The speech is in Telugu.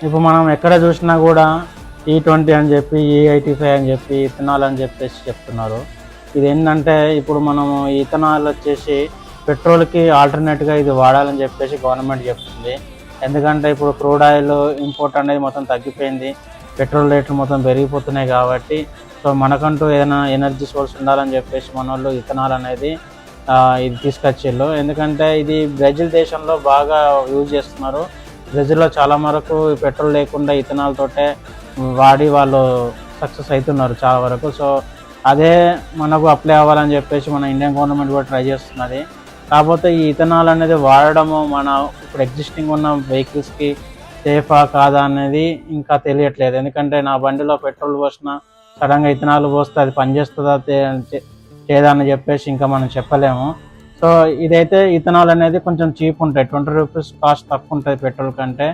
ఇప్పుడు మనం ఎక్కడ చూసినా కూడా E20 అని చెప్పి E85 అని చెప్పి ఇథనాల్ అని చెప్పేసి చెప్తున్నారు. ఇది ఏంటంటే ఇప్పుడు మనము ఇథనాల్ వచ్చేసి పెట్రోల్కి ఆల్టర్నేట్గా ఇది వాడాలని చెప్పేసి గవర్నమెంట్ చెప్తుంది. ఎందుకంటే ఇప్పుడు క్రూడ్ ఆయిల్ ఇంపోర్ట్ అనేది మొత్తం తగ్గిపోయింది, పెట్రోల్ రేట్లు మొత్తం పెరిగిపోతున్నాయి కాబట్టి సో మనకంటూ ఏదైనా ఎనర్జీ సోర్స్ ఉండాలని చెప్పేసి మన వాళ్ళు ఇథనాల్ అనేది ఇది తీసుకొచ్చిళ్ళు. ఎందుకంటే ఇది బ్రెజిల్ దేశంలో బాగా యూజ్ చేస్తున్నారు. బ్రెజిల్లో చాలా వరకు పెట్రోల్ లేకుండా ఇథనాల్ తోటే వాడి వాళ్ళు సక్సెస్ అవుతున్నారు చాలా వరకు. సో అదే మనకు అప్లై అవ్వాలని చెప్పేసి మన ఇండియన్ గవర్నమెంట్ కూడా ట్రై చేస్తున్నది. కాకపోతే ఈ ఇథనాల్ అనేది వాడడము మన ఇప్పుడు ఎగ్జిస్టింగ్ ఉన్న వెహికల్స్కి సేఫా కాదా అనేది ఇంకా తెలియట్లేదు. ఎందుకంటే నా బండిలో పెట్రోల్ పోసిన సడన్గా ఇథనాల్ పోస్తే అది పనిచేస్తుందా లేదా అని చెప్పేసి ఇంకా మనం చెప్పలేము. సో ఇదైతే ఇథనాల్ అనేది కొంచెం చీప్ ఉంటాయి, 20 రూపీస్ కాస్ట్ తక్కువ ఉంటుంది పెట్రోల్ కంటే.